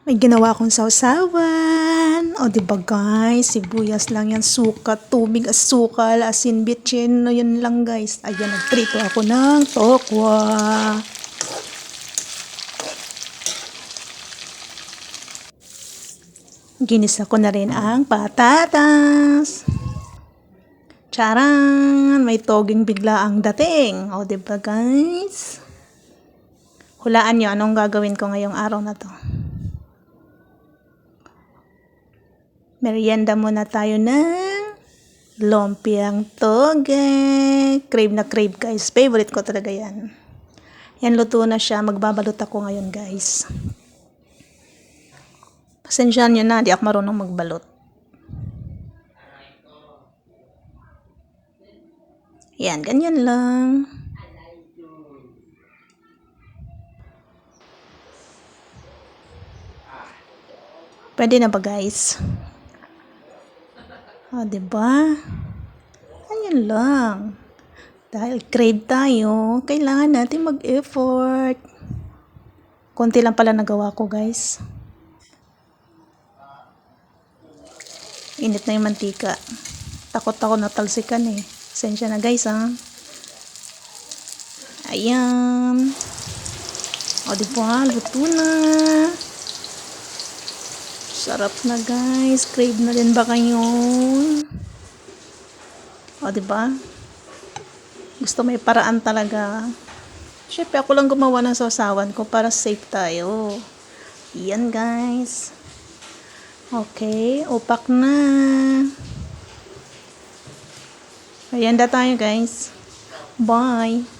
May ginawa akong sausawan. O, diba guys? Sibuyas lang yan. Suka, tubig, asukal, asin, bitchin. No, yun lang guys. Ayan, nagprito ako ng tokwa. Ginisa ko na rin ang patatas. Charan! May toging bigla ang dating. O, diba guys? Hulaan nyo anong gagawin ko ngayong araw na to. Merienda muna tayo ng lumpiang toge. Crave na crave guys. Favorite ko talaga yan. Yan, luto na siya. Magbabalot ako ngayon guys. Pasensyahan nyo na, di ako marunong magbalot. Yan, ganyan lang. Pwede na ba guys? O, diba? Ganyan lang. Dahil crave tayo, kailangan natin mag-effort. Konti lang pala nagawa ko guys. Init na yung mantika. Takot ako natalsikan eh. Pasensya na guys ha. Ayan. O diba, luto na. Sarap na guys. Crave na din ba kayo? O diba? Gusto may paraan talaga. Syempre ako lang gumawa ng sausawan ko para safe tayo. Yan guys. Okay, upak na. Ayan na tayo guys. Bye.